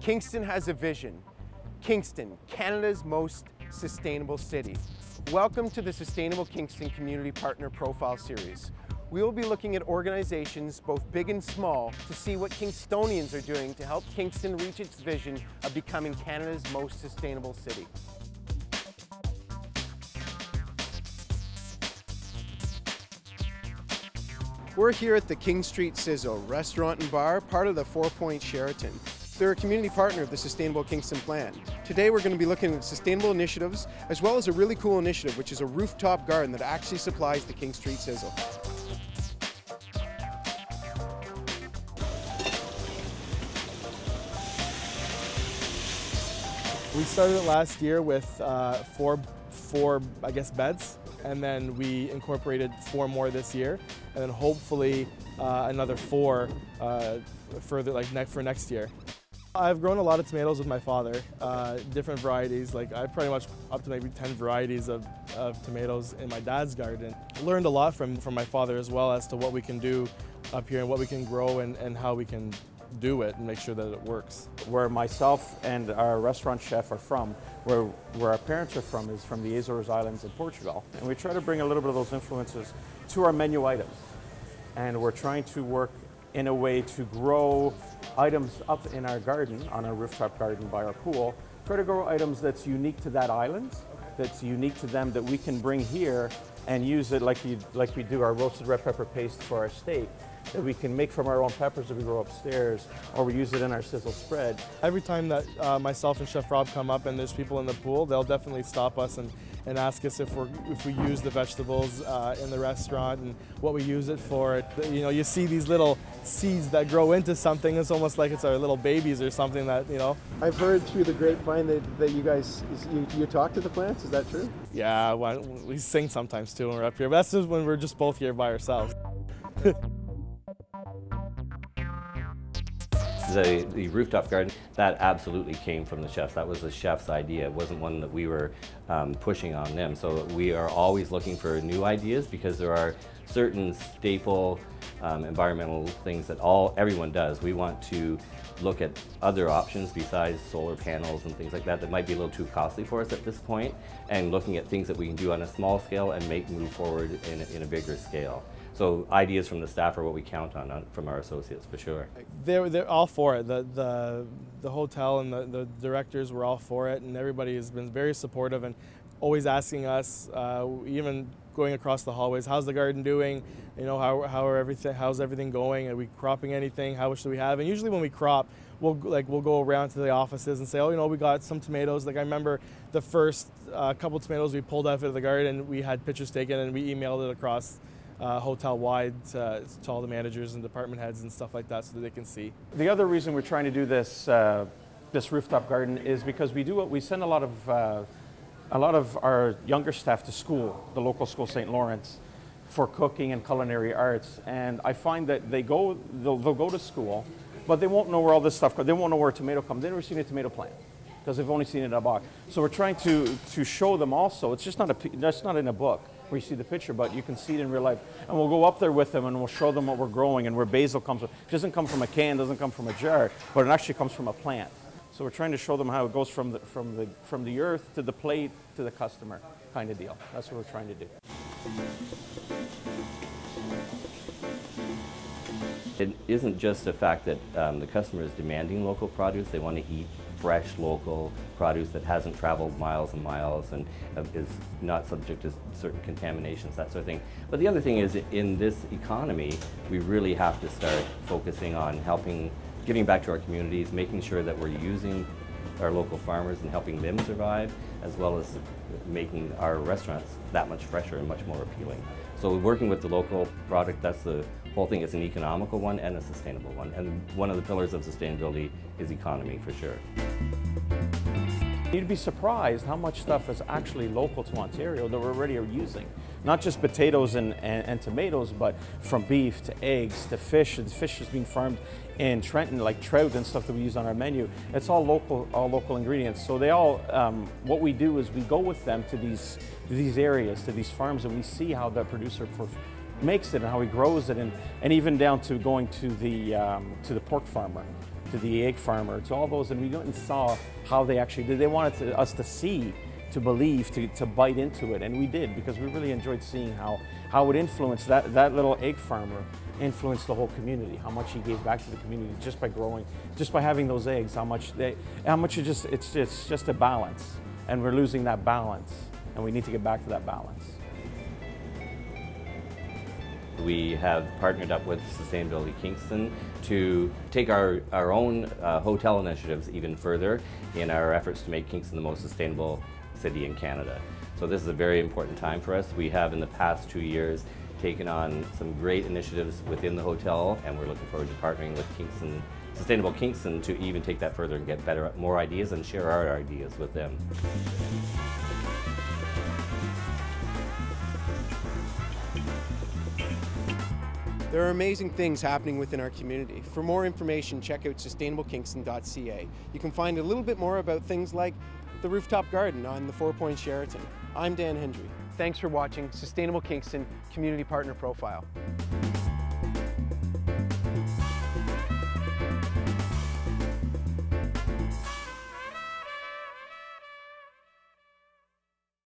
Kingston has a vision. Kingston, Canada's most sustainable city. Welcome to the Sustainable Kingston Community Partner Profile Series. We will be looking at organizations, both big and small, to see what Kingstonians are doing to help Kingston reach its vision of becoming Canada's most sustainable city. We're here at the King Street Sizzle Restaurant and Bar, part of the 4 Point Sheraton. They're a community partner of the Sustainable Kingston Plan. Today we're going to be looking at sustainable initiatives, as well as a really cool initiative, which is a rooftop garden that actually supplies the King Street Sizzle. We started it last year with four beds, and then we incorporated 4 more this year, and then hopefully another 4 further, for next year. I've grown a lot of tomatoes with my father, different varieties, I pretty much up to maybe 10 varieties of tomatoes in my dad's garden. Learned a lot from my father as well as to what we can do up here and what we can grow and how we can do it and make sure that it works. Where myself and our restaurant chef are from, where our parents are from, is from the Azores Islands in Portugal. And we try to bring a little bit of those influences to our menu items. And we're trying to work in a way to grow items up in our garden, on our rooftop garden by our pool. Try to grow items that's unique to that island, that's unique to them, that we can bring here and use it like we do our roasted red pepper paste for our steak, that we can make from our own peppers that we grow upstairs, or we use it in our sizzle spread. Every time that myself and Chef Rob come up and there's people in the pool, they'll definitely stop us and ask us if we use the vegetables in the restaurant and what we use it for. You know, you see these little seeds that grow into something. It's almost like it's our little babies or something that, you know. I've heard through the grapevine that you guys, you talk to the plants, is that true? Yeah, we sing sometimes too when we're up here, but that's just when we're just both here by ourselves. The rooftop garden, that absolutely came from the chefs. That was the chef's idea. It wasn't one that we were pushing on them. So we are always looking for new ideas because there are certain staple environmental things that everyone does. We want to look at other options besides solar panels and things like that might be a little too costly for us at this point, and looking at things that we can do on a small scale and move forward in a bigger scale. So ideas from the staff are what we count on from our associates for sure. They're all for it. The hotel and the directors were all for it, and everybody has been very supportive and always asking us, even going across the hallways, how's the garden doing? You know, how's everything going? Are we cropping anything? How much do we have? And usually when we crop, we'll go around to the offices and say, oh, you know, we got some tomatoes. Like I remember the first couple tomatoes we pulled out of the garden, we had pictures taken and we emailed it across hotel-wide to all the managers and department heads and stuff like that so that they can see. The other reason we're trying to do this rooftop garden is because we send a lot of our younger staff to school, the local school, St. Lawrence, for cooking and culinary arts. And I find that they'll go to school, but they won't know where all this stuff comes. They won't know where a tomato comes. They've never seen a tomato plant because they've only seen it in a box. So we're trying to show them also. It's just that's not in a book where you see the picture, but you can see it in real life. And we'll go up there with them and we'll show them what we're growing and where basil comes from. It doesn't come from a can, doesn't come from a jar, but it actually comes from a plant. So we're trying to show them how it goes from the earth to the plate to the customer kind of deal. That's what we're trying to do. It isn't just the fact that the customer is demanding local produce. They want to eat fresh local produce that hasn't traveled miles and miles and is not subject to certain contaminations, that sort of thing. But the other thing is, in this economy, we really have to start focusing on giving back to our communities, making sure that we're using our local farmers and helping them survive, as well as making our restaurants that much fresher and much more appealing. So working with the local product, that's the whole thing. It's an economical one and a sustainable one. And one of the pillars of sustainability is economy, for sure. You'd be surprised how much stuff is actually local to Ontario that we're already using. Not just potatoes and tomatoes, but from beef to eggs to fish. And fish is being farmed in Trenton, like trout and stuff that we use on our menu. It's all local ingredients. So they all, what we do is we go with them to these areas, to these farms, and we see how the producer makes it and how he grows it, and even down to going to the pork farmer to the egg farmer, to all those, and we went and saw how they actually did. They wanted us to see, to believe, to bite into it, and we did, because we really enjoyed seeing how it influenced that little egg farmer, influenced the whole community, how much he gave back to the community just by growing, just by having those eggs, it's just a balance, and we're losing that balance, and we need to get back to that balance. We have partnered up with Sustainability Kingston to take our own hotel initiatives even further in our efforts to make Kingston the most sustainable city in Canada. So this is a very important time for us. We have in the past 2 years taken on some great initiatives within the hotel, and we're looking forward to partnering with Kingston, Sustainable Kingston, to even take that further and get more ideas and share our ideas with them. There are amazing things happening within our community. For more information, check out sustainablekingston.ca. You can find a little bit more about things like the Rooftop Garden on the 4 Points Sheraton. I'm Dan Hendry. Thanks for watching Sustainable Kingston Community Partner Profile.